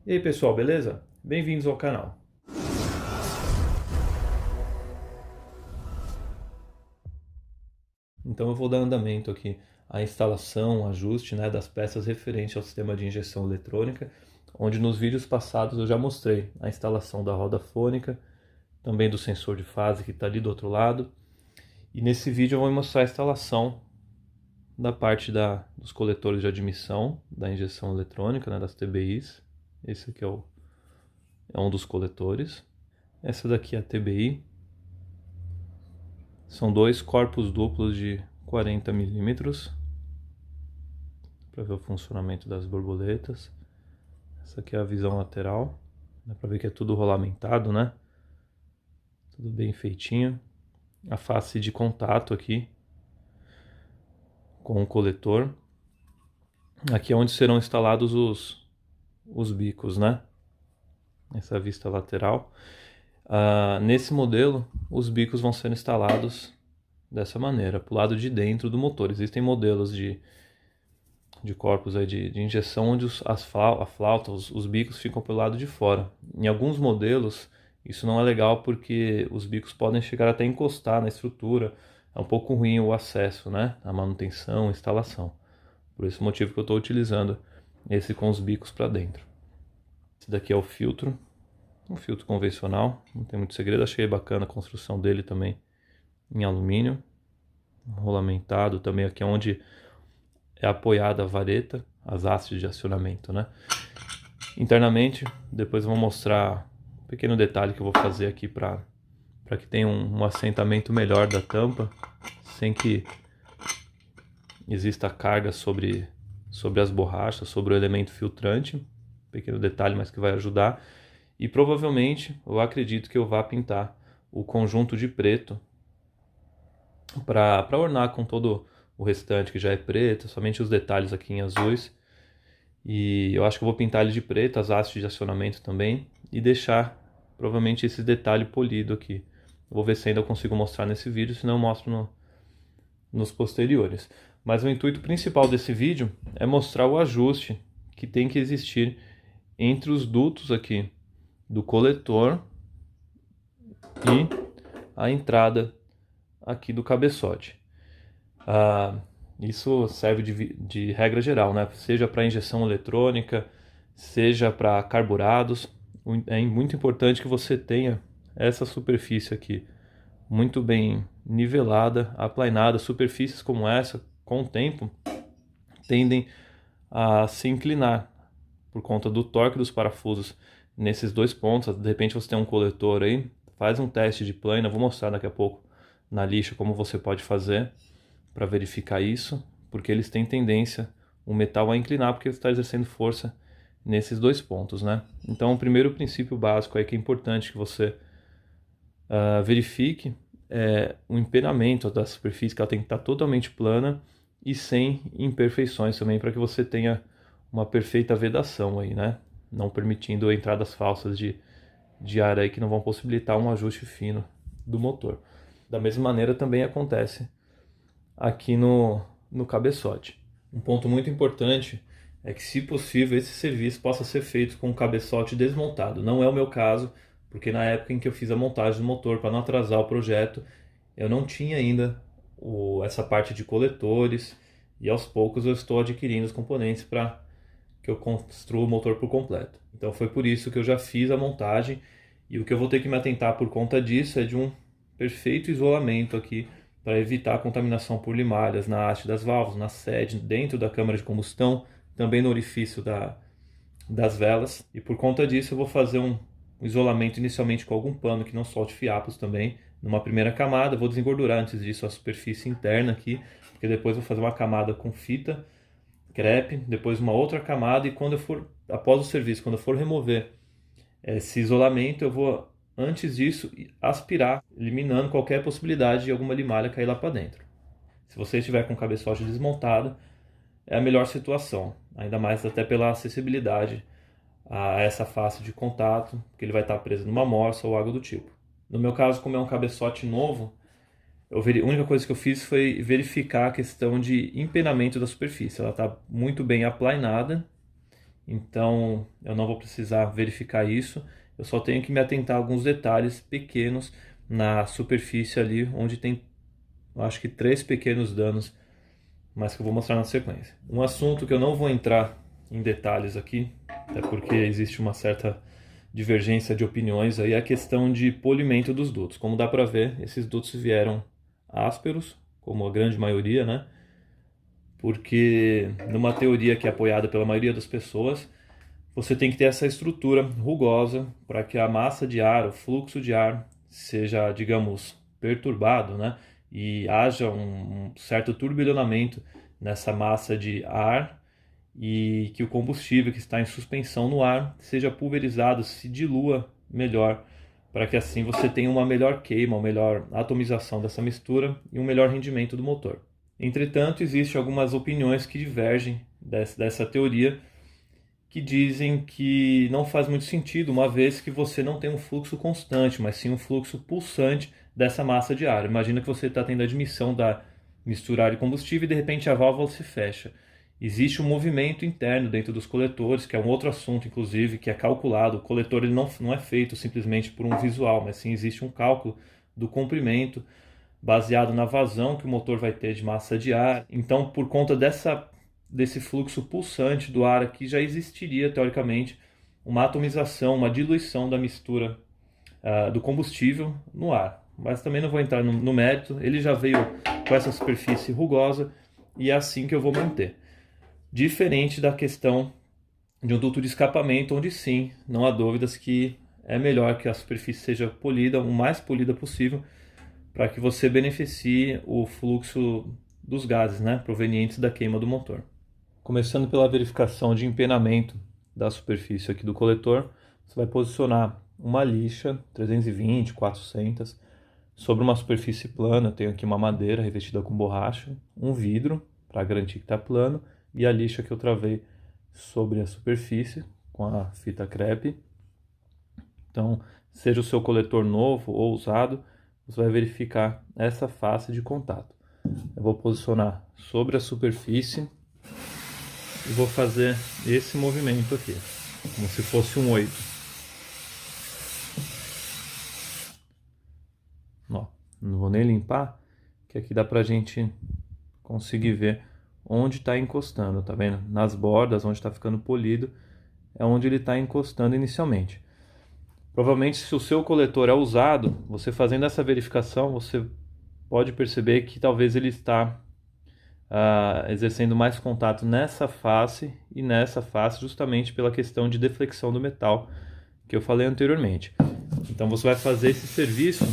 E aí pessoal, beleza? Bem-vindos ao canal. Então eu vou dar andamento aqui à instalação, ajuste, das peças referentes ao sistema de injeção eletrônica, onde nos vídeos passados eu já mostrei a instalação da roda fônica, também do sensor de fase que está ali do outro lado. E nesse vídeo eu vou mostrar a instalação da parte dos coletores de admissão da injeção eletrônica, das TBIs. Esse aqui é um dos coletores. Essa daqui é a TBI. São dois corpos duplos de 40 milímetros para ver o funcionamento das borboletas. Essa aqui é a visão lateral. Dá para ver que é tudo rolamentado, né? Tudo bem feitinho. A face de contato aqui com o coletor. Aqui é onde serão instalados os bicos, né? Essa vista lateral. Nesse modelo, os bicos vão ser instalados dessa maneira, para o lado de dentro do motor. Existem modelos de corpos aí de injeção onde a flauta, os bicos ficam pelo lado de fora. Em alguns modelos, isso não é legal porque os bicos podem chegar até encostar na estrutura. É um pouco ruim o acesso, né? A manutenção, a instalação. Por esse motivo que eu estou utilizando esse com os bicos para dentro. Esse daqui é o filtro. Um filtro convencional, não tem muito segredo. Achei bacana a construção dele também em alumínio, rolamentado também aqui onde é apoiada a vareta, as hastes de acionamento, né? Internamente, depois eu vou mostrar um pequeno detalhe que eu vou fazer aqui para que tenha um assentamento melhor da tampa, sem que exista carga sobre as borrachas, sobre o elemento filtrante. Pequeno detalhe, mas que vai ajudar. E provavelmente eu acredito que eu vá pintar o conjunto de preto para ornar com todo o restante que já é preto, somente os detalhes aqui em azuis. E eu acho que eu vou pintar ele de preto, as hastes de acionamento também, e deixar provavelmente esse detalhe polido aqui. Eu vou ver se ainda eu consigo mostrar nesse vídeo, senão eu mostro nos posteriores. Mas o intuito principal desse vídeo é mostrar o ajuste que tem que existir entre os dutos aqui do coletor e a entrada aqui do cabeçote. Isso serve de regra geral, né? Seja para injeção eletrônica, seja para carburados. É muito importante que você tenha essa superfície aqui muito bem nivelada, aplanada. Superfícies como essa, com o tempo, tendem a se inclinar por conta do torque dos parafusos nesses dois pontos. De repente você tem um coletor aí, faz um teste de plana, vou mostrar daqui a pouco na lixa como você pode fazer para verificar isso, porque eles têm tendência, o metal a inclinar porque ele está exercendo força nesses dois pontos, né? Então o primeiro princípio básico aí que é importante que você verifique é o empenamento da superfície, que ela tem que estar totalmente plana e sem imperfeições também, para que você tenha uma perfeita vedação aí, né? Não permitindo entradas falsas de ar aí que não vão possibilitar um ajuste fino do motor. Da mesma maneira também acontece aqui no cabeçote. Um ponto muito importante é que, se possível, esse serviço possa ser feito com o cabeçote desmontado. Não é o meu caso, porque na época em que eu fiz a montagem do motor, para não atrasar o projeto, eu não tinha ainda essa parte de coletores, e aos poucos eu estou adquirindo os componentes para que eu construa o motor por completo. Então foi por isso que eu já fiz a montagem, e o que eu vou ter que me atentar por conta disso é de um perfeito isolamento aqui para evitar a contaminação por limalhas na haste das válvulas, na sede, dentro da câmara de combustão, também no orifício das velas. E por conta disso eu vou fazer um isolamento inicialmente com algum pano que não solte fiapos também, numa primeira camada. Vou desengordurar antes disso a superfície interna aqui, porque depois vou fazer uma camada com fita crepe, depois uma outra camada, e quando eu for, após o serviço, quando eu for remover esse isolamento, eu vou, antes disso, aspirar, eliminando qualquer possibilidade de alguma limalha cair lá para dentro. Se você estiver com o cabeçote desmontado, é a melhor situação, ainda mais até pela acessibilidade a essa face de contato, que ele vai estar preso numa morsa ou algo do tipo. No meu caso, como é um cabeçote novo, a única coisa que eu fiz foi verificar a questão de empenamento da superfície. Ela está muito bem aplanada então eu não vou precisar verificar isso. Eu só tenho que me atentar a alguns detalhes pequenos na superfície ali, onde tem, eu acho que 3 pequenos danos, mas que eu vou mostrar na sequência. Um assunto que eu não vou entrar em detalhes aqui, até porque existe uma certa divergência de opiniões aí, é a questão de polimento dos dutos. Como dá para ver, esses dutos vieram ásperos, como a grande maioria, né? Porque numa teoria que é apoiada pela maioria das pessoas, você tem que ter essa estrutura rugosa para que a massa de ar, o fluxo de ar, seja, digamos, perturbado, né? E haja um certo turbilhonamento nessa massa de ar e que o combustível que está em suspensão no ar seja pulverizado, se dilua melhor, para que assim você tenha uma melhor queima, uma melhor atomização dessa mistura e um melhor rendimento do motor. Entretanto, existem algumas opiniões que divergem dessa teoria, que dizem que não faz muito sentido, uma vez que você não tem um fluxo constante, mas sim um fluxo pulsante dessa massa de ar. Imagina que você está tendo a admissão da mistura ar e combustível e de repente a válvula se fecha. Existe um movimento interno dentro dos coletores, que é um outro assunto, inclusive, que é calculado. O coletor ele não é feito simplesmente por um visual, mas sim existe um cálculo do comprimento baseado na vazão que o motor vai ter de massa de ar. Então, por conta desse fluxo pulsante do ar aqui, já existiria, teoricamente, uma atomização, uma diluição da mistura do combustível no ar. Mas também não vou entrar no mérito, ele já veio com essa superfície rugosa e é assim que eu vou manter. Diferente da questão de um duto de escapamento, onde sim, não há dúvidas que é melhor que a superfície seja polida, o mais polida possível, para que você beneficie o fluxo dos gases, né, provenientes da queima do motor. Começando pela verificação de empenamento da superfície aqui do coletor, você vai posicionar uma lixa 320, 400 sobre uma superfície plana. Eu tenho aqui uma madeira revestida com borracha, um vidro para garantir que está plano e a lixa que eu travei sobre a superfície com a fita crepe. Então, seja o seu coletor novo ou usado, você vai verificar essa face de contato. Eu vou posicionar sobre a superfície e vou fazer esse movimento aqui, como se fosse um 8. Ó, não vou nem limpar, que aqui dá pra gente conseguir ver onde está encostando, tá vendo? Nas bordas, onde está ficando polido, é onde ele está encostando inicialmente. Provavelmente, se o seu coletor é usado, você fazendo essa verificação, você pode perceber que talvez ele está exercendo mais contato nessa face e nessa face, justamente pela questão de deflexão do metal que eu falei anteriormente. Então você vai fazer esse serviço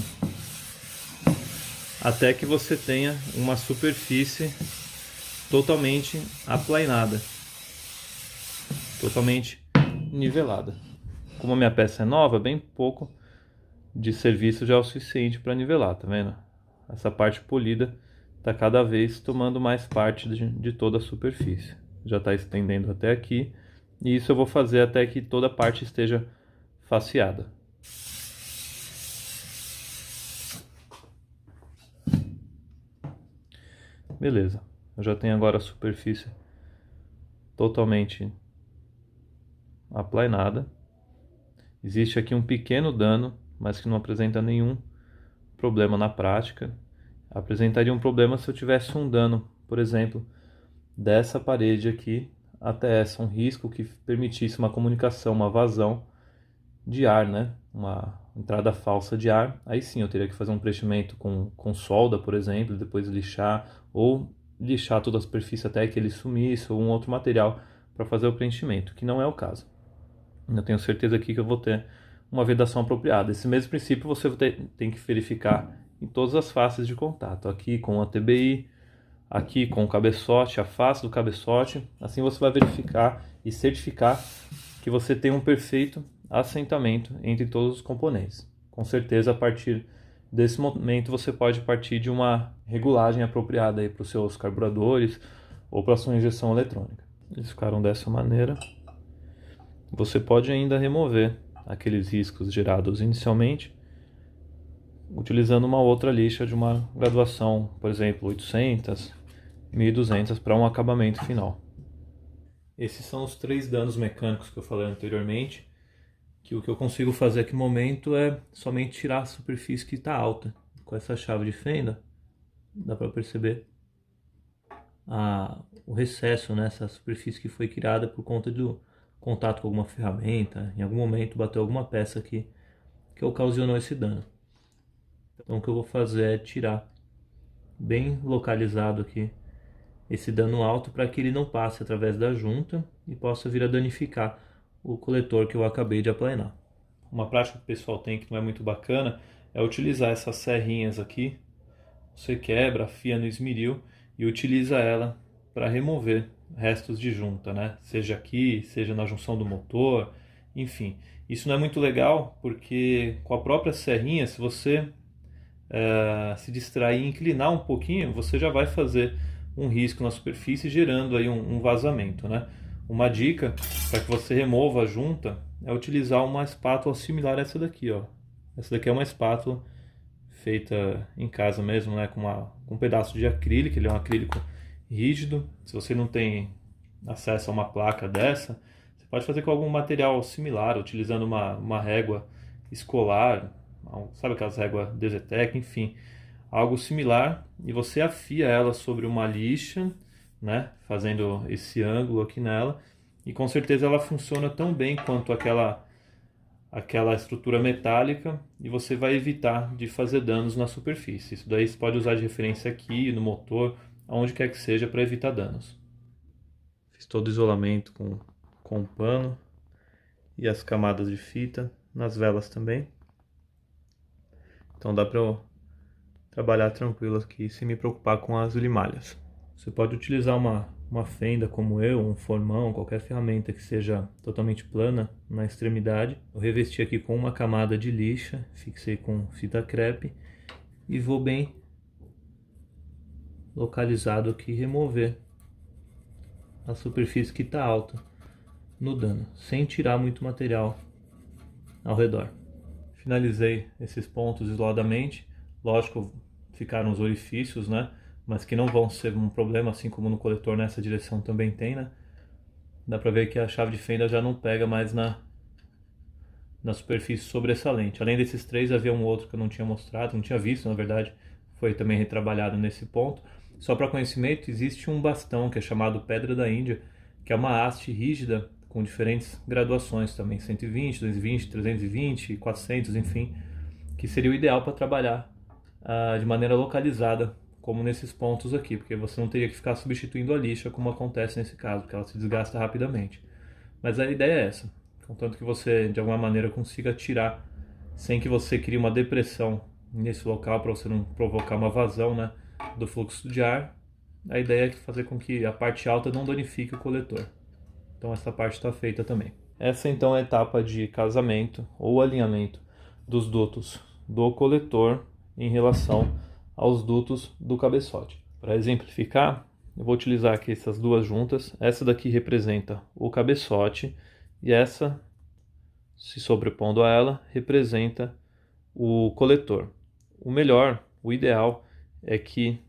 até que você tenha uma superfície totalmente aplainada, totalmente nivelada. Como a minha peça é nova, bem pouco de serviço já é o suficiente para nivelar, tá vendo? Essa parte polida está cada vez tomando mais parte de toda a superfície. Já está estendendo até aqui, e isso eu vou fazer até que toda a parte esteja faceada. Beleza, eu já tenho agora a superfície totalmente aplainada. Existe aqui um pequeno dano, mas que não apresenta nenhum problema na prática. Apresentaria um problema se eu tivesse um dano, por exemplo, dessa parede aqui até essa, um risco que permitisse uma comunicação, uma vazão de ar, né? Uma entrada falsa de ar. Aí sim eu teria que fazer um preenchimento com solda, por exemplo, depois lixar, ou lixar toda a superfície até que ele sumisse, ou um outro material para fazer o preenchimento, que não é o caso. Eu tenho certeza aqui que eu vou ter uma vedação apropriada. Esse mesmo princípio você tem que verificar em todas as faces de contato. Aqui com a TBI, aqui com o cabeçote, a face do cabeçote. Assim você vai verificar e certificar que você tem um perfeito assentamento entre todos os componentes. Com certeza, a partir desse momento, você pode partir de uma regulagem apropriada para os seus carburadores ou para a sua injeção eletrônica. Eles ficaram dessa maneira. Você pode ainda remover aqueles riscos gerados inicialmente utilizando uma outra lixa de uma graduação, por exemplo, 800, 1200 para um acabamento final. Esses são os 3 danos mecânicos que eu falei anteriormente, que o que eu consigo fazer aqui no momento é somente tirar a superfície que está alta. Com essa chave de fenda, dá para perceber o recesso nessa superfície que foi criada por conta do contato com alguma ferramenta, em algum momento bateu alguma peça aqui que ocasionou esse dano. Então o que eu vou fazer é tirar bem localizado aqui esse dano alto para que ele não passe através da junta e possa vir a danificar o coletor que eu acabei de aplanar. Uma prática que o pessoal tem que não é muito bacana é utilizar essas serrinhas aqui. Você quebra, afia no esmeril e utiliza ela para remover restos de junta, né? Seja aqui, seja na junção do motor, enfim. Isso não é muito legal porque com a própria serrinha, se você se distrair e inclinar um pouquinho, você já vai fazer um risco na superfície, gerando aí um vazamento, né? Uma dica para que você remova a junta é utilizar uma espátula similar a essa daqui, ó. Essa daqui é uma espátula feita em casa mesmo, né? Com um pedaço de acrílico, ele é um acrílico rígido. Se você não tem acesso a uma placa dessa, você pode fazer com algum material similar, utilizando uma régua escolar, sabe aquelas réguas Dezetec, enfim, algo similar, e você afia ela sobre uma lixa, né, fazendo esse ângulo aqui nela, e com certeza ela funciona tão bem quanto aquela estrutura metálica, e você vai evitar de fazer danos na superfície. Isso daí você pode usar de referência aqui, no motor, aonde quer que seja, para evitar danos. Fiz todo o isolamento com pano e as camadas de fita, nas velas também. Então dá para eu trabalhar tranquilo aqui sem me preocupar com as limalhas. Você pode utilizar uma fenda como eu, um formão, qualquer ferramenta que seja totalmente plana na extremidade. Eu revesti aqui com uma camada de lixa, fixei com fita crepe e vou bem localizado aqui remover a superfície que está alta no dano, sem tirar muito material ao redor. Finalizei esses pontos isoladamente. Lógico, ficaram os orifícios, né? Mas que não vão ser um problema, assim como no coletor nessa direção também tem, né? Dá pra ver que a chave de fenda já não pega mais na superfície sobressalente. Além desses 3, havia um outro que eu não tinha mostrado, não tinha visto, na verdade. Foi também retrabalhado nesse ponto. Só para conhecimento, existe um bastão que é chamado Pedra da Índia, que é uma haste rígida com diferentes graduações também, 120, 220, 320, 400, enfim, que seria o ideal para trabalhar de maneira localizada, como nesses pontos aqui, porque você não teria que ficar substituindo a lixa, como acontece nesse caso, porque ela se desgasta rapidamente. Mas a ideia é essa, contanto que você de alguma maneira consiga tirar sem que você crie uma depressão nesse local, para você não provocar uma vazão, né, do fluxo de ar. A ideia é fazer com que a parte alta não danifique o coletor. Então essa parte está feita também. Essa então é a etapa de casamento ou alinhamento dos dutos do coletor em relação aos dutos do cabeçote. Para exemplificar, eu vou utilizar aqui essas duas juntas. Essa daqui representa o cabeçote e essa, se sobrepondo a ela, representa o coletor. O melhor, o ideal, é que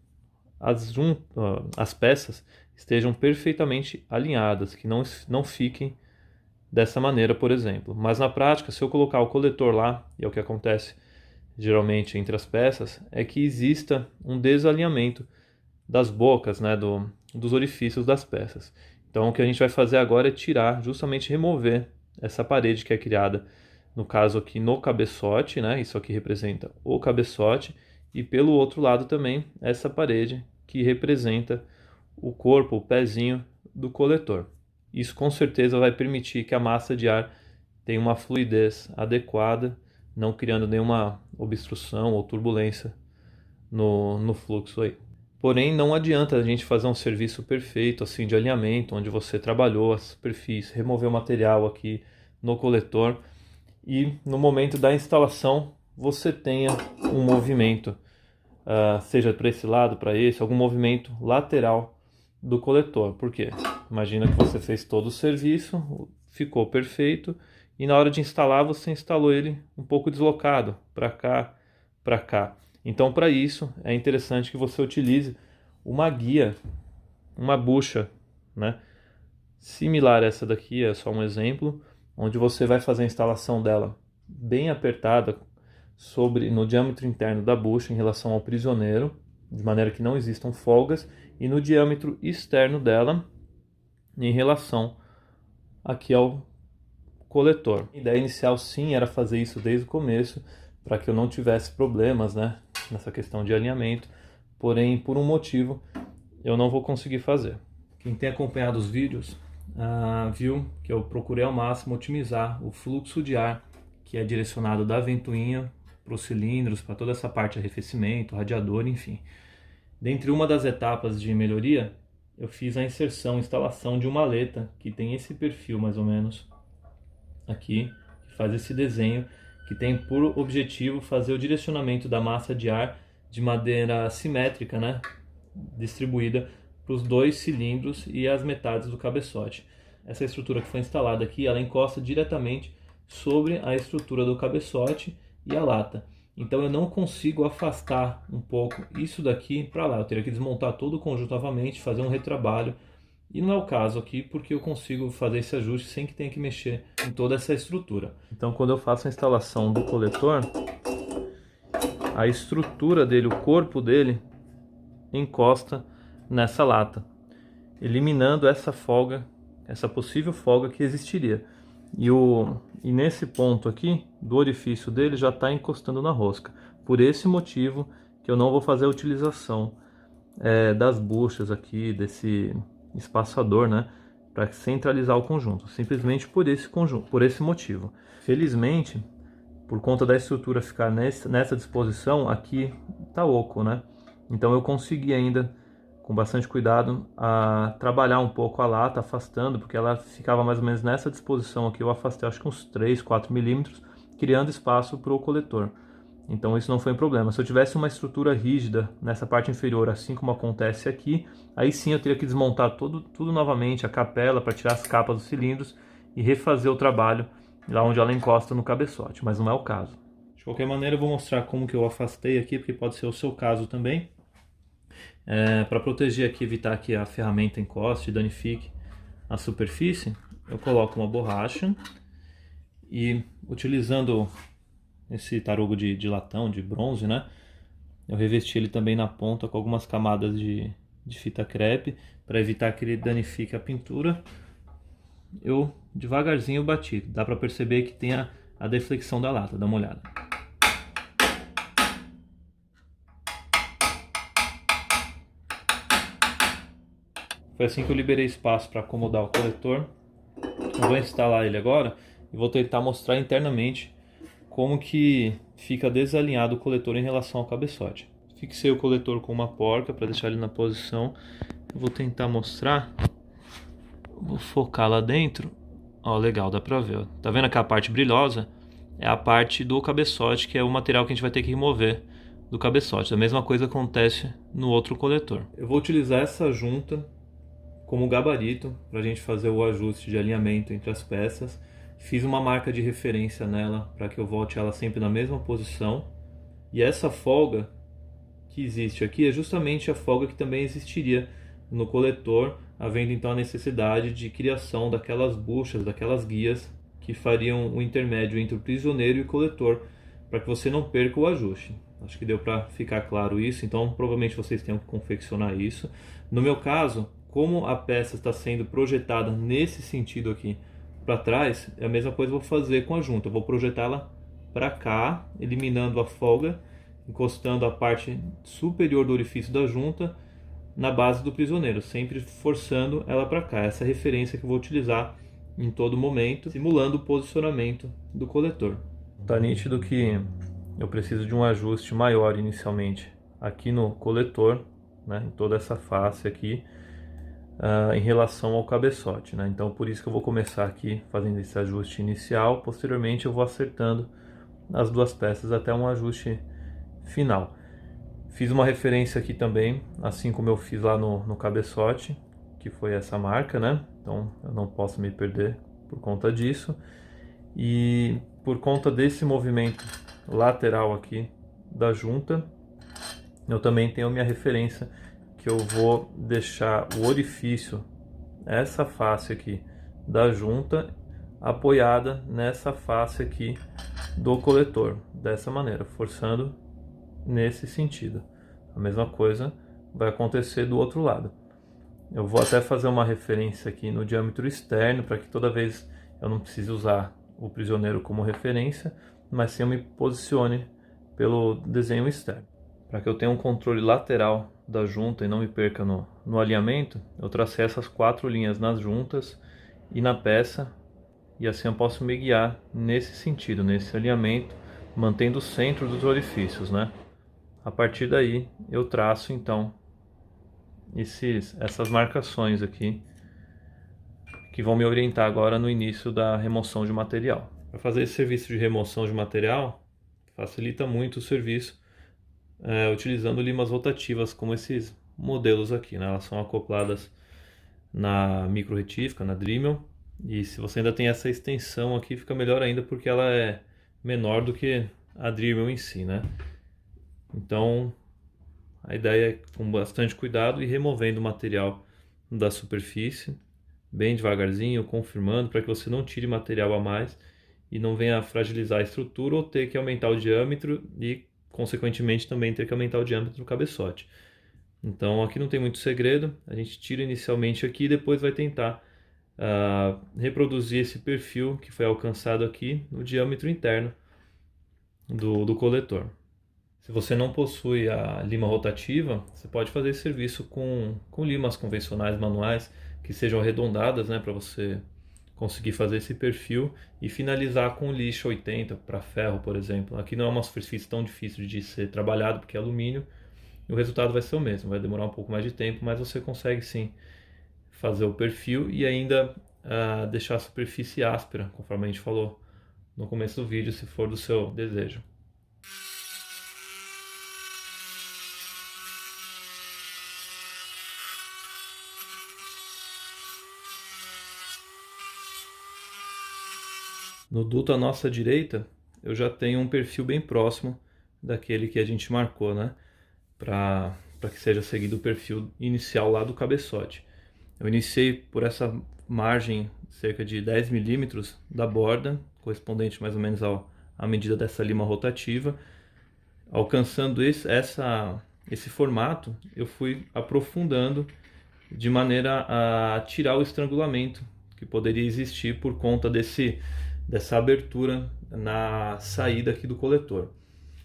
as peças estejam perfeitamente alinhadas, que não fiquem dessa maneira, por exemplo. Mas na prática, se eu colocar o coletor lá, e é o que acontece geralmente entre as peças, é que exista um desalinhamento das bocas, né, dos orifícios das peças. Então o que a gente vai fazer agora é tirar, justamente remover essa parede que é criada, no caso aqui no cabeçote, né, isso aqui representa o cabeçote, e pelo outro lado também essa parede que representa o corpo, o pezinho do coletor. Isso com certeza vai permitir que a massa de ar tenha uma fluidez adequada, não criando nenhuma obstrução ou turbulência no fluxo aí. Porém, não adianta a gente fazer um serviço perfeito assim de alinhamento, onde você trabalhou a superfície, removeu o material aqui no coletor e no momento da instalação você tenha um movimento, seja para esse lado, para esse, algum movimento lateral do coletor. Por quê? Imagina que você fez todo o serviço, ficou perfeito, e na hora de instalar você instalou ele um pouco deslocado, para cá, para cá. Então para isso é interessante que você utilize uma guia, uma bucha, né, similar a essa daqui, é só um exemplo, onde você vai fazer a instalação dela bem apertada no diâmetro interno da bucha em relação ao prisioneiro, de maneira que não existam folgas, e no diâmetro externo dela em relação aqui ao coletor. A ideia inicial sim era fazer isso desde o começo, para que eu não tivesse problemas, né, nessa questão de alinhamento, porém por um motivo eu não vou conseguir fazer. Quem tem acompanhado os vídeos viu que eu procurei ao máximo otimizar o fluxo de ar que é direcionado da ventoinha para os cilindros, para toda essa parte de arrefecimento, radiador, enfim. Dentre uma das etapas de melhoria, eu fiz a instalação de uma aleta que tem esse perfil mais ou menos aqui, que faz esse desenho, que tem por objetivo fazer o direcionamento da massa de ar de maneira simétrica, né, distribuída para os dois cilindros e as metades do cabeçote. Essa estrutura que foi instalada aqui, ela encosta diretamente sobre a estrutura do cabeçote e a lata. Então eu não consigo afastar um pouco isso daqui para lá. Eu teria que desmontar todo o conjunto novamente, fazer um retrabalho. E não é o caso aqui, porque eu consigo fazer esse ajuste sem que tenha que mexer em toda essa estrutura. Então quando eu faço a instalação do coletor, a estrutura dele, o corpo dele, encosta nessa lata, eliminando essa folga, essa possível folga que existiria. E nesse ponto aqui, do orifício dele, já está encostando na rosca. Por esse motivo que eu não vou fazer a utilização das buchas aqui, desse espaçador, né, para centralizar o conjunto. Simplesmente por esse motivo. Felizmente, por conta da estrutura ficar nessa disposição, aqui está oco, né? Então eu consegui ainda, com bastante cuidado, trabalhar um pouco a lata, afastando, porque ela ficava mais ou menos nessa disposição aqui. Eu afastei acho que uns 3, 4 milímetros, criando espaço para o coletor. Então isso não foi um problema. Se eu tivesse uma estrutura rígida nessa parte inferior, assim como acontece aqui, aí sim eu teria que desmontar tudo novamente, a capela, para tirar as capas dos cilindros e refazer o trabalho lá onde ela encosta no cabeçote, mas não é o caso. De qualquer maneira eu vou mostrar como que eu afastei aqui, porque pode ser o seu caso também. Para proteger aqui, evitar que a ferramenta encoste e danifique a superfície, eu coloco uma borracha e, utilizando esse tarugo de latão, de bronze, né, eu revesti ele também na ponta com algumas camadas de fita crepe para evitar que ele danifique a pintura. Eu devagarzinho bati, dá para perceber que tem a deflexão da lata, dá uma olhada. Foi assim que eu liberei espaço para acomodar o coletor. Eu vou instalar ele agora e vou tentar mostrar internamente como que fica desalinhado o coletor em relação ao cabeçote. Fixei o coletor com uma porca para deixar ele na posição. Eu vou tentar mostrar. Vou focar lá dentro. Ó, legal, dá pra ver. Ó. Tá vendo aquela parte brilhosa? É a parte do cabeçote, que é o material que a gente vai ter que remover do cabeçote. A mesma coisa acontece no outro coletor. Eu vou utilizar essa junta como gabarito para a gente fazer o ajuste de alinhamento entre as peças. Fiz uma marca de referência nela para que eu volte ela sempre na mesma posição. E essa folga que existe aqui é justamente a folga que também existiria no coletor, havendo então a necessidade de criação daquelas buchas, daquelas guias que fariam o intermédio entre o prisioneiro e o coletor, para que você não perca o ajuste. Acho que deu para ficar claro isso, então provavelmente vocês tenham que confeccionar isso. No meu caso, como a peça está sendo projetada nesse sentido aqui para trás, é a mesma coisa que eu vou fazer com a junta. Eu vou projetá-la para cá, eliminando a folga, encostando a parte superior do orifício da junta na base do prisioneiro, sempre forçando ela para cá. Essa é a referência que eu vou utilizar em todo momento, simulando o posicionamento do coletor. Tá nítido que eu preciso de um ajuste maior inicialmente aqui no coletor, né, em toda essa face aqui, em relação ao cabeçote, né? Então por isso que eu vou começar aqui fazendo esse ajuste inicial, posteriormente eu vou acertando as duas peças até um ajuste final. Fiz uma referência aqui também, assim como eu fiz lá no cabeçote, que foi essa marca, né? Então eu não posso me perder por conta disso. E por conta desse movimento lateral aqui da junta, eu também tenho minha referência, que eu vou deixar o orifício essa face aqui da junta apoiada nessa face aqui do coletor, dessa maneira, forçando nesse sentido. A mesma coisa vai acontecer do outro lado. Eu vou até fazer uma referência aqui no diâmetro externo, para que toda vez eu não precise usar o prisioneiro como referência, mas sim eu me posicione pelo desenho externo. Para que eu tenha um controle lateral da junta e não me perca no alinhamento, eu tracei essas 4 linhas nas juntas e na peça, e assim eu posso me guiar nesse sentido, nesse alinhamento, mantendo o centro dos orifícios, né? A partir daí eu traço então essas marcações aqui que vão me orientar agora no início da remoção de material. Para fazer esse serviço de remoção de material, facilita muito o serviço utilizando limas rotativas como esses modelos aqui, né? Elas são acopladas na micro retífica, na Dremel, e se você ainda tem essa extensão aqui, fica melhor ainda porque ela é menor do que a Dremel em si, né? Então a ideia é com bastante cuidado e removendo o material da superfície, bem devagarzinho, confirmando para que você não tire material a mais e não venha fragilizar a estrutura ou ter que aumentar o diâmetro e, consequentemente, também ter que aumentar o diâmetro do cabeçote. Então aqui não tem muito segredo, a gente tira inicialmente aqui e depois vai tentar reproduzir esse perfil que foi alcançado aqui no diâmetro interno do coletor. Se você não possui a lima rotativa, você pode fazer esse serviço com limas convencionais manuais que sejam arredondadas, né, para você conseguir fazer esse perfil e finalizar com lixa 80 para ferro, por exemplo. Aqui não é uma superfície tão difícil de ser trabalhado porque é alumínio e o resultado vai ser o mesmo, vai demorar um pouco mais de tempo, mas você consegue sim fazer o perfil e ainda deixar a superfície áspera, conforme a gente falou no começo do vídeo, se for do seu desejo. No duto à nossa direita, eu já tenho um perfil bem próximo daquele que a gente marcou, né? Para que seja seguido o perfil inicial lá do cabeçote. Eu iniciei por essa margem cerca de 10 milímetros da borda, correspondente mais ou menos à medida dessa lima rotativa. Alcançando esse formato, eu fui aprofundando de maneira a tirar o estrangulamento que poderia existir por conta dessa abertura na saída aqui do coletor.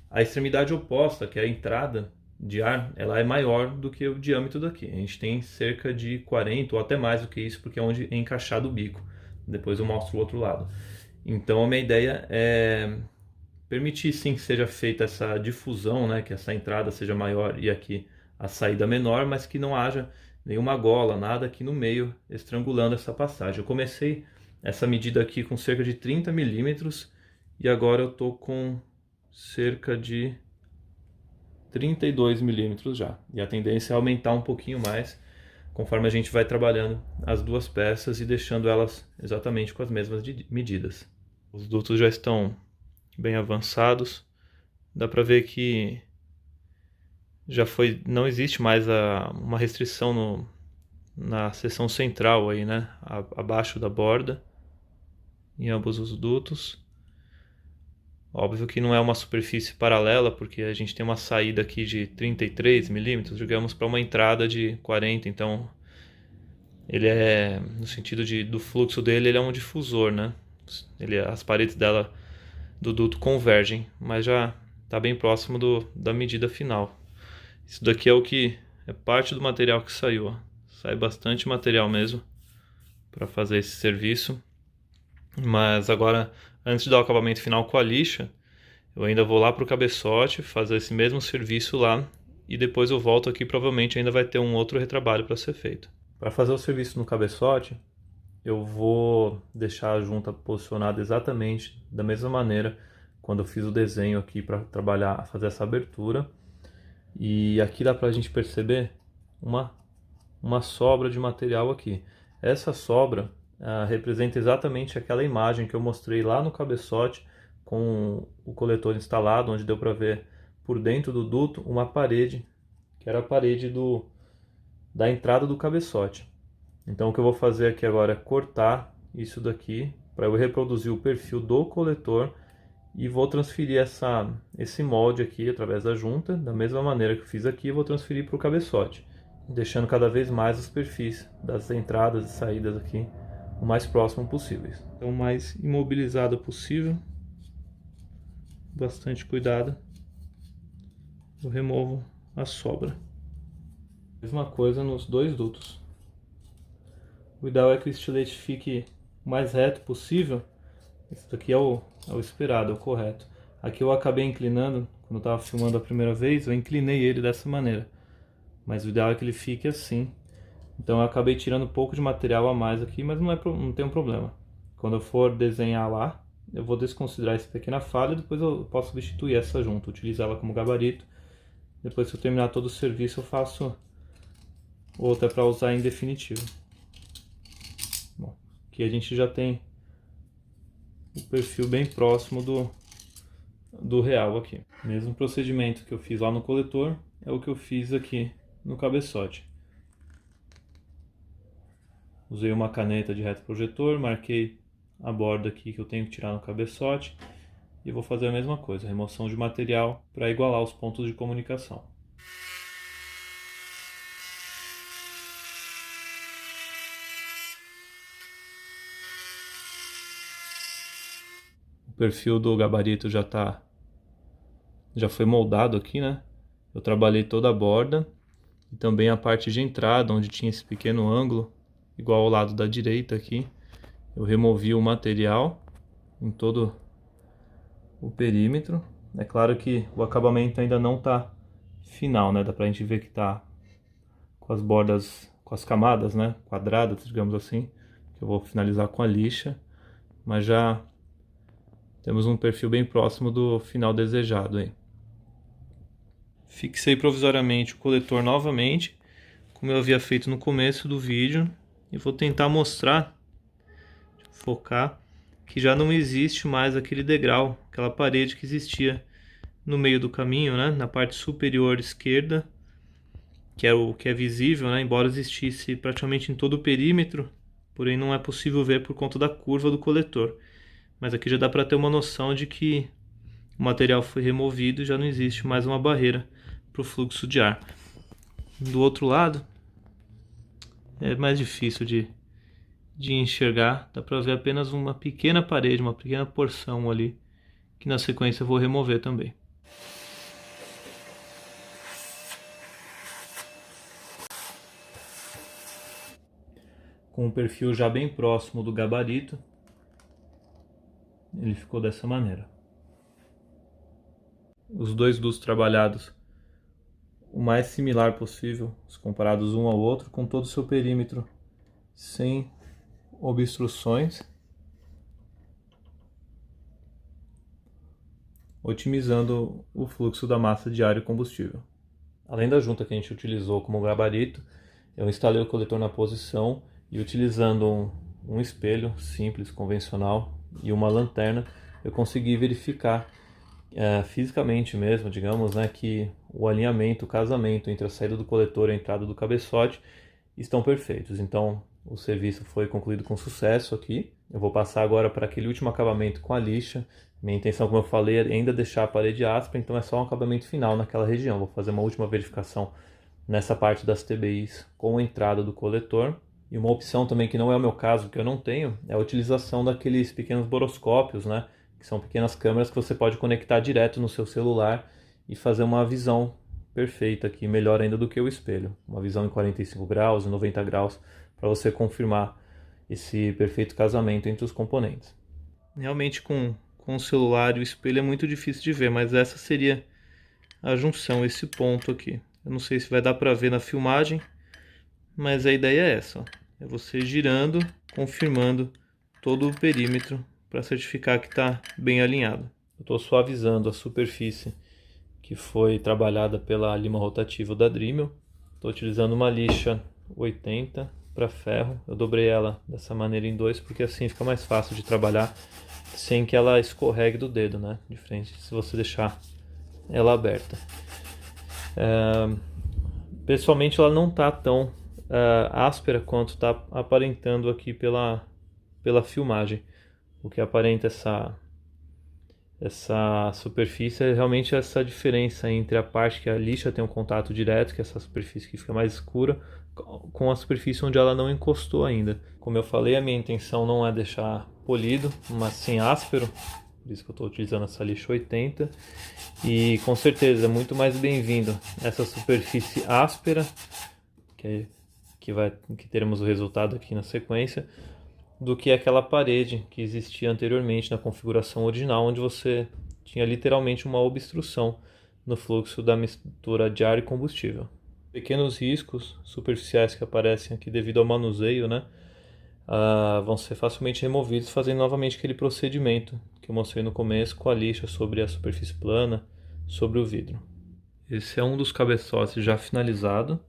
A extremidade oposta, que é a entrada de ar, ela é maior do que o diâmetro daqui. A gente tem cerca de 40 ou até mais do que isso, porque é onde é encaixado o bico. Depois eu mostro o outro lado. Então a minha ideia é permitir sim que seja feita essa difusão, né, que essa entrada seja maior e aqui a saída menor, mas que não haja nenhuma gola, nada aqui no meio estrangulando essa passagem. Eu comecei essa medida aqui com cerca de 30 milímetros e agora eu estou com cerca de 32 milímetros já. E a tendência é aumentar um pouquinho mais conforme a gente vai trabalhando as duas peças e deixando elas exatamente com as mesmas medidas. Os dutos já estão bem avançados. Dá para ver que não existe mais uma restrição na seção central aí, né? Abaixo da borda, em ambos os dutos. Óbvio que não é uma superfície paralela, porque a gente tem uma saída aqui de 33 milímetros, digamos, para uma entrada de 40, então ele é, no sentido do fluxo dele, ele é um difusor, né? As paredes do duto convergem, mas já está bem próximo da medida final. Isso daqui é o que é parte do material que saiu, ó. Sai bastante material mesmo para fazer esse serviço. Mas agora, antes de dar o acabamento final com a lixa, eu ainda vou lá para o cabeçote, fazer esse mesmo serviço lá, e depois eu volto aqui, provavelmente ainda vai ter um outro retrabalho para ser feito. Para fazer o serviço no cabeçote, eu vou deixar a junta posicionada exatamente da mesma maneira quando eu fiz o desenho aqui para trabalhar, fazer essa abertura. E aqui dá para a gente perceber uma sobra de material aqui. Essa sobra representa exatamente aquela imagem que eu mostrei lá no cabeçote com o coletor instalado, onde deu para ver por dentro do duto uma parede, que era a parede da entrada do cabeçote. Então o que eu vou fazer aqui agora é cortar isso daqui para eu reproduzir o perfil do coletor e vou transferir esse molde aqui através da junta, da mesma maneira que eu fiz aqui, eu vou transferir para o cabeçote, deixando cada vez mais os perfis das entradas e saídas aqui o mais próximo possíveis. Então, o mais imobilizado possível, bastante cuidado, eu removo a sobra. Mesma coisa nos dois dutos. O ideal é que o estilete fique o mais reto possível. Esse daqui é o esperado, é o correto. Aqui eu acabei inclinando, quando eu estava filmando a primeira vez, eu inclinei ele dessa maneira. Mas o ideal é que ele fique assim. Então eu acabei tirando um pouco de material a mais aqui, mas não tem um problema. Quando eu for desenhar lá, eu vou desconsiderar essa pequena falha e depois eu posso substituir essa junta, utilizar ela como gabarito. Depois que eu terminar todo o serviço eu faço outra para usar em definitivo. Bom, aqui a gente já tem o perfil bem próximo do real aqui. Mesmo procedimento que eu fiz lá no coletor é o que eu fiz aqui no cabeçote. Usei uma caneta de retroprojetor, marquei a borda aqui que eu tenho que tirar no cabeçote e vou fazer a mesma coisa, remoção de material para igualar os pontos de comunicação. O perfil do gabarito já foi moldado aqui, né? Eu trabalhei toda a borda e também a parte de entrada, onde tinha esse pequeno ângulo, igual ao lado da direita aqui. Eu removi o material em todo o perímetro. É claro que o acabamento ainda não está final, né? Dá pra gente ver que tá com as bordas, com as camadas, né? Quadradas, digamos assim. Que eu vou finalizar com a lixa, mas já temos um perfil bem próximo do final desejado aí. Fixei provisoriamente o coletor novamente, como eu havia feito no começo do vídeo, e vou tentar mostrar, focar, que já não existe mais aquele degrau, aquela parede que existia no meio do caminho, né, na parte superior esquerda, que é o que é visível, né, embora existisse praticamente em todo o perímetro, porém não é possível ver por conta da curva do coletor. Mas aqui já dá para ter uma noção de que o material foi removido e já não existe mais uma barreira para o fluxo de ar. Do outro lado é mais difícil de enxergar, dá para ver apenas uma pequena parede, uma pequena porção ali, que na sequência eu vou remover também. Com o perfil já bem próximo do gabarito, ele ficou dessa maneira. Os dois dutos trabalhados o mais similar possível, comparados um ao outro, com todo o seu perímetro sem obstruções, otimizando o fluxo da massa de ar e combustível. Além da junta que a gente utilizou como gabarito, eu instalei o coletor na posição e, utilizando um espelho simples, convencional e uma lanterna, eu consegui verificar fisicamente mesmo, digamos, né, que o alinhamento, o casamento entre a saída do coletor e a entrada do cabeçote estão perfeitos. Então o serviço foi concluído com sucesso aqui. Eu vou passar agora para aquele último acabamento com a lixa. Minha intenção, como eu falei, é ainda deixar a parede áspera, então é só um acabamento final naquela região. Vou fazer uma última verificação nessa parte das TBIs com a entrada do coletor. E uma opção também que não é o meu caso, que eu não tenho, é a utilização daqueles pequenos boroscópios, né? Que são pequenas câmeras que você pode conectar direto no seu celular e fazer uma visão perfeita aqui, melhor ainda do que o espelho. Uma visão em 45 graus, em 90 graus, para você confirmar esse perfeito casamento entre os componentes. Realmente com o celular e o espelho é muito difícil de ver, mas essa seria a junção, esse ponto aqui. Eu não sei se vai dar para ver na filmagem, mas a ideia é essa, ó. É você girando, confirmando todo o perímetro para certificar que está bem alinhado. Eu estou suavizando a superfície que foi trabalhada pela lima rotativa da Dremel. Estou utilizando uma lixa 80 para ferro. Eu dobrei ela dessa maneira em 2 porque assim fica mais fácil de trabalhar sem que ela escorregue do dedo, né? De frente, se você deixar ela aberta. Pessoalmente ela não está tão áspera quanto está aparentando aqui pela filmagem. O que aparenta essa superfície é realmente essa diferença entre a parte que a lixa tem um contato direto, que é essa superfície que fica mais escura, com a superfície onde ela não encostou ainda. Como eu falei, a minha intenção não é deixar polido, mas sim áspero, por isso que eu estou utilizando essa lixa 80. E com certeza é muito mais bem-vindo essa superfície áspera, que teremos o resultado aqui na sequência, do que aquela parede que existia anteriormente na configuração original, onde você tinha literalmente uma obstrução no fluxo da mistura de ar e combustível. Pequenos riscos superficiais que aparecem aqui devido ao manuseio, né, vão ser facilmente removidos fazendo novamente aquele procedimento que eu mostrei no começo com a lixa sobre a superfície plana, sobre o vidro. Esse é um dos cabeçotes já finalizado.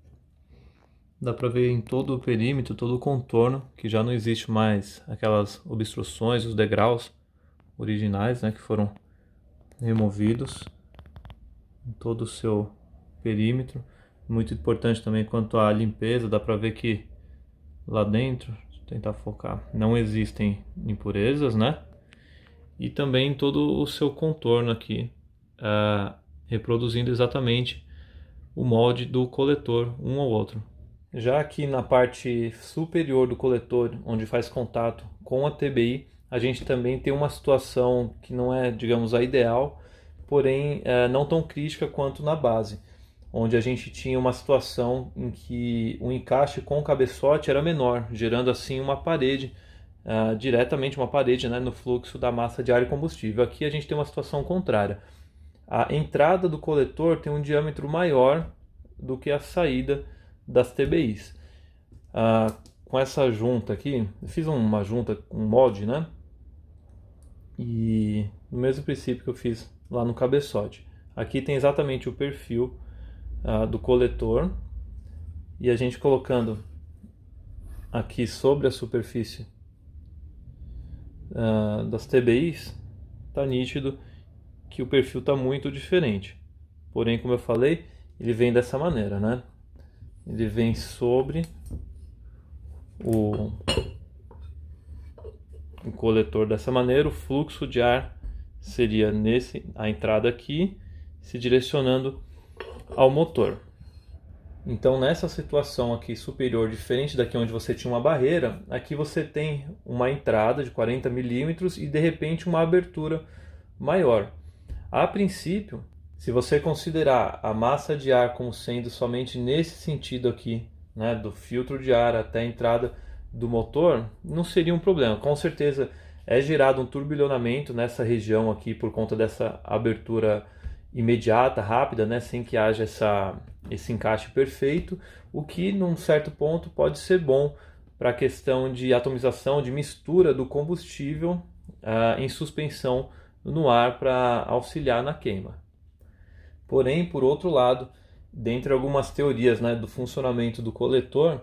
Dá para ver em todo o perímetro, todo o contorno, que já não existe mais aquelas obstruções, os degraus originais, né, que foram removidos em todo o seu perímetro. Muito importante também quanto à limpeza, dá para ver que lá dentro, deixa eu tentar focar, não existem impurezas, né? E também todo o seu contorno aqui, reproduzindo exatamente o molde do coletor um ao outro. Já aqui na parte superior do coletor, onde faz contato com a TBI, a gente também tem uma situação que não é, digamos, a ideal, porém não tão crítica quanto na base, onde a gente tinha uma situação em que o encaixe com o cabeçote era menor, gerando assim uma parede, diretamente uma parede, né, no fluxo da massa de ar e combustível. Aqui a gente tem uma situação contrária. A entrada do coletor tem um diâmetro maior do que a saída das TBIs. Com essa junta aqui, eu fiz uma junta, um molde, né? E no mesmo princípio que eu fiz lá no cabeçote. Aqui tem exatamente o perfil do coletor, e a gente colocando aqui sobre a superfície das TBIs, tá nítido que o perfil está muito diferente. Porém, como eu falei, ele vem dessa maneira, né? Ele vem sobre o coletor dessa maneira. O fluxo de ar seria a entrada aqui, se direcionando ao motor. Então, nessa situação aqui superior, diferente daqui onde você tinha uma barreira, aqui você tem uma entrada de 40 milímetros e de repente uma abertura maior. A princípio, se você considerar a massa de ar como sendo somente nesse sentido aqui, né, do filtro de ar até a entrada do motor, não seria um problema. Com certeza é gerado um turbilhonamento nessa região aqui por conta dessa abertura imediata, rápida, né, sem que haja esse encaixe perfeito, o que num certo ponto pode ser bom para a questão de atomização, de mistura do combustível em suspensão no ar para auxiliar na queima. Porém, por outro lado, dentre algumas teorias, né, do funcionamento do coletor,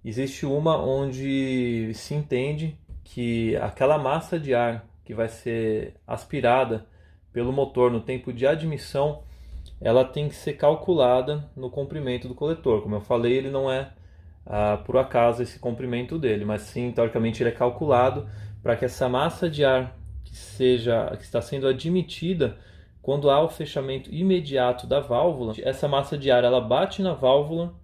existe uma onde se entende que aquela massa de ar que vai ser aspirada pelo motor no tempo de admissão, ela tem que ser calculada no comprimento do coletor. Como eu falei, ele não é por acaso esse comprimento dele, mas sim, teoricamente, ele é calculado para que essa massa de ar que está sendo admitida, quando há o fechamento imediato da válvula, essa massa de ar ela bate na válvula,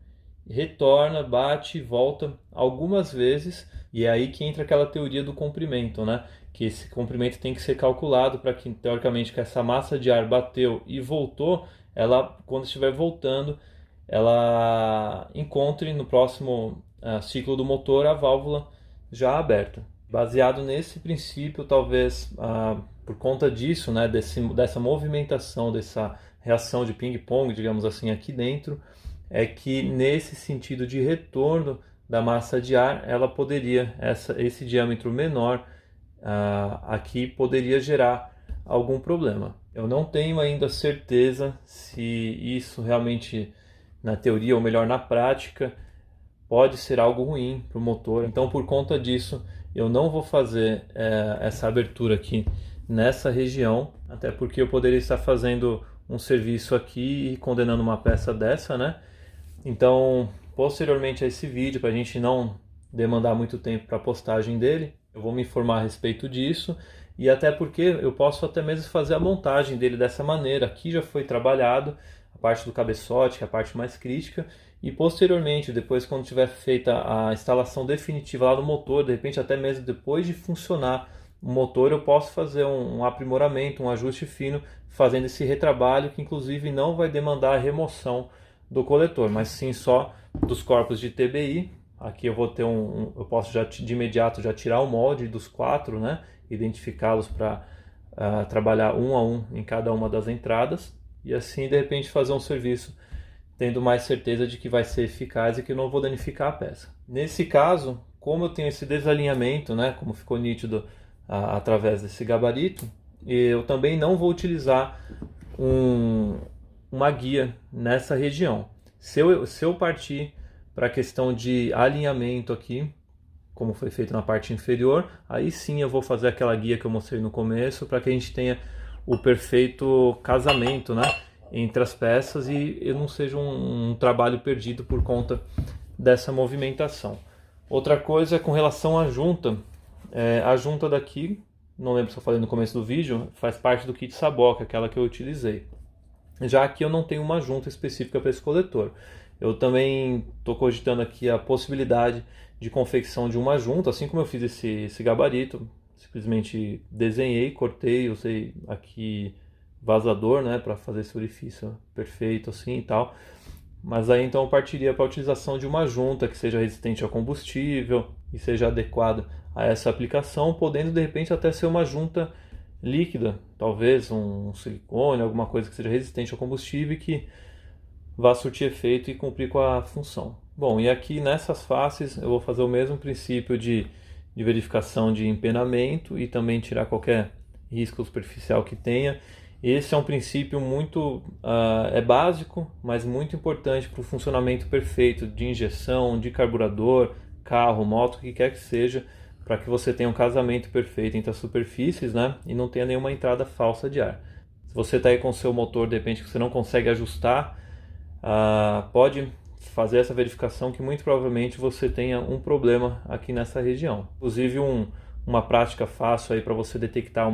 retorna, bate e volta algumas vezes, e é aí que entra aquela teoria do comprimento, né? Que esse comprimento tem que ser calculado para que, teoricamente, que essa massa de ar bateu e voltou, ela, quando estiver voltando, ela encontre no próximo ciclo do motor a válvula já aberta. Baseado nesse princípio, talvez por conta disso, né, dessa movimentação, dessa reação de ping-pong, digamos assim, aqui dentro, é que nesse sentido de retorno da massa de ar, ela poderia, esse diâmetro menor aqui poderia gerar algum problema. Eu não tenho ainda certeza se isso realmente, na teoria, ou melhor, na prática, pode ser algo ruim para o motor. Então, por conta disso, eu não vou fazer essa abertura aqui nessa região, até porque eu poderia estar fazendo um serviço aqui e condenando uma peça dessa, né? Então, posteriormente a esse vídeo, para a gente não demandar muito tempo para a postagem dele, eu vou me informar a respeito disso, e até porque eu posso até mesmo fazer a montagem dele dessa maneira. Aqui já foi trabalhado a parte do cabeçote, que é a parte mais crítica, e posteriormente, depois quando tiver feita a instalação definitiva lá no motor, de repente até mesmo depois de funcionar o motor, eu posso fazer um aprimoramento, um ajuste fino, fazendo esse retrabalho, que inclusive não vai demandar a remoção do coletor, mas sim só dos corpos de TBI. Aqui eu vou ter eu posso já de imediato já tirar o molde dos 4, né? Identificá-los para trabalhar um a um em cada uma das entradas, e assim de repente fazer um serviço tendo mais certeza de que vai ser eficaz e que eu não vou danificar a peça. Nesse caso, como eu tenho esse desalinhamento, né, como ficou nítido através desse gabarito, eu também não vou utilizar uma guia nessa região. Se eu partir para a questão de alinhamento aqui, como foi feito na parte inferior, aí sim eu vou fazer aquela guia que eu mostrei no começo, para que a gente tenha o perfeito casamento, né, entre as peças, e eu não seja um trabalho perdido por conta dessa movimentação. Outra coisa é com relação à junta. A junta daqui, não lembro se eu falei no começo do vídeo, faz parte do kit Saboca, aquela que eu utilizei. Já aqui eu não tenho uma junta específica para esse coletor. Eu também estou cogitando aqui a possibilidade de confecção de uma junta, assim como eu fiz esse gabarito. Simplesmente desenhei, cortei, usei aqui vazador, né, para fazer esse orifício perfeito assim e tal. Mas aí então eu partiria para a utilização de uma junta que seja resistente ao combustível e seja adequada a essa aplicação, podendo de repente até ser uma junta líquida, talvez um silicone, alguma coisa que seja resistente ao combustível e que vá surtir efeito e cumprir com a função. Bom, e aqui nessas faces eu vou fazer o mesmo princípio de verificação de empenamento e também tirar qualquer risco superficial que tenha. Esse é um princípio muito básico, mas muito importante para o funcionamento perfeito de injeção, de carburador, carro, moto, o que quer que seja, para que você tenha um casamento perfeito entre as superfícies, né, e não tenha nenhuma entrada falsa de ar. Se você está aí com o seu motor, de repente, que você não consegue ajustar, pode fazer essa verificação que muito provavelmente você tenha um problema aqui nessa região. Inclusive uma prática fácil aí para você detectar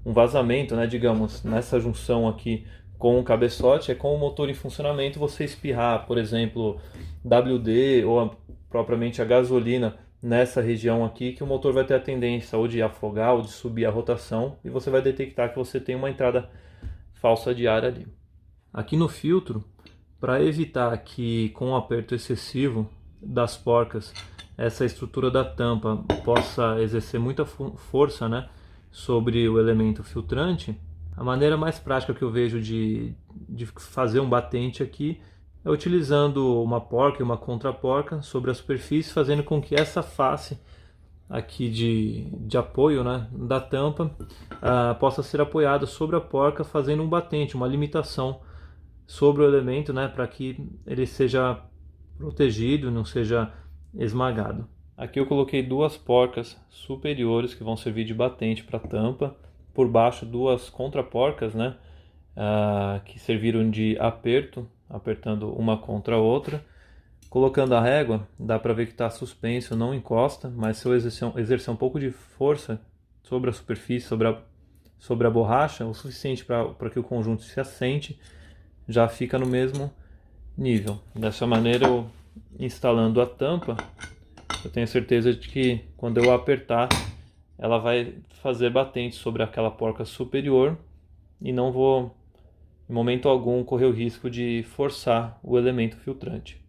um vazamento, né, digamos, nessa junção aqui com o cabeçote, é com o motor em funcionamento você espirrar, por exemplo, WD ou propriamente a gasolina nessa região aqui, que o motor vai ter a tendência ou de afogar ou de subir a rotação, e você vai detectar que você tem uma entrada falsa de ar ali. Aqui no filtro, para evitar que com o aperto excessivo das porcas essa estrutura da tampa possa exercer muita força, né, sobre o elemento filtrante, a maneira mais prática que eu vejo de fazer um batente aqui é utilizando uma porca e uma contraporca sobre a superfície, fazendo com que essa face aqui de apoio, né, da tampa possa ser apoiada sobre a porca, fazendo um batente, uma limitação sobre o elemento, né, para que ele seja protegido, não seja esmagado. Aqui eu coloquei 2 porcas superiores que vão servir de batente para a tampa, por baixo 2 contraporcas, né, que serviram de aperto, apertando uma contra a outra. Colocando a régua, dá para ver que está suspenso, não encosta, mas se eu exercer um pouco de força sobre a superfície, sobre a borracha, o suficiente para que o conjunto se assente, já fica no mesmo nível. Dessa maneira, eu instalando a tampa, eu tenho certeza de que quando eu apertar, ela vai fazer batente sobre aquela porca superior e não vou, em momento algum, correr o risco de forçar o elemento filtrante.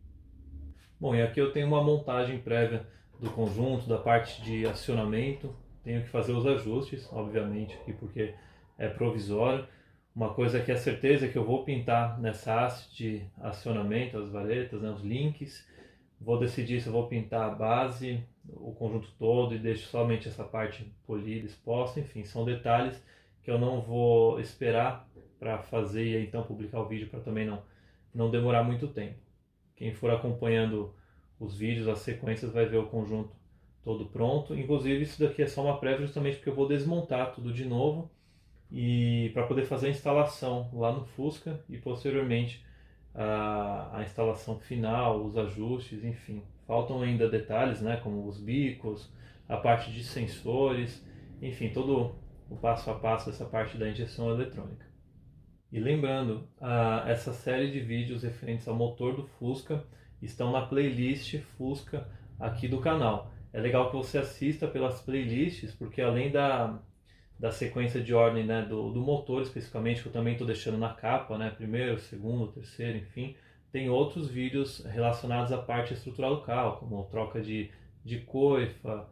Bom, e aqui eu tenho uma montagem prévia do conjunto, da parte de acionamento. Tenho que fazer os ajustes, obviamente, aqui porque é provisório. Uma coisa que é certeza é que eu vou pintar nessa haste de acionamento, as varetas, né, os links. Vou decidir se eu vou pintar a base, o conjunto todo, e deixo somente essa parte polida, exposta. Enfim, são detalhes que eu não vou esperar para fazer e então publicar o vídeo, para também não demorar muito tempo. Quem for acompanhando os vídeos, as sequências, vai ver o conjunto todo pronto. Inclusive isso daqui é só uma prévia justamente porque eu vou desmontar tudo de novo e para poder fazer a instalação lá no Fusca e posteriormente a instalação final, os ajustes, enfim. Faltam ainda detalhes, né, como os bicos, a parte de sensores, enfim, todo o passo a passo dessa parte da injeção eletrônica. E lembrando, essa série de vídeos referentes ao motor do Fusca estão na playlist Fusca aqui do canal. É legal que você assista pelas playlists, porque além da sequência de ordem, né, do motor especificamente, que eu também estou deixando na capa, né, primeiro, segundo, terceiro, enfim, tem outros vídeos relacionados à parte estrutural do carro, como troca de coifa,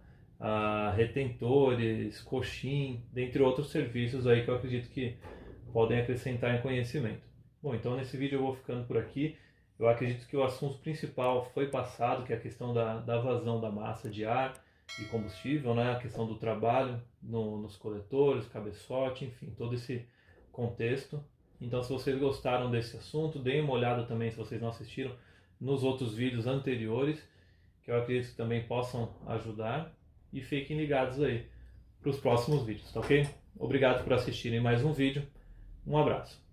retentores, coxim, dentre outros serviços aí que eu acredito que podem acrescentar em conhecimento. Bom, então nesse vídeo eu vou ficando por aqui. Eu acredito que o assunto principal foi passado, que é a questão da vazão da massa de ar e combustível, né? A questão do trabalho nos coletores, cabeçote, enfim, todo esse contexto. Então, se vocês gostaram desse assunto, deem uma olhada também, se vocês não assistiram, nos outros vídeos anteriores, que eu acredito que também possam ajudar. E fiquem ligados aí para os próximos vídeos, tá ok? Obrigado por assistirem mais um vídeo. Um abraço.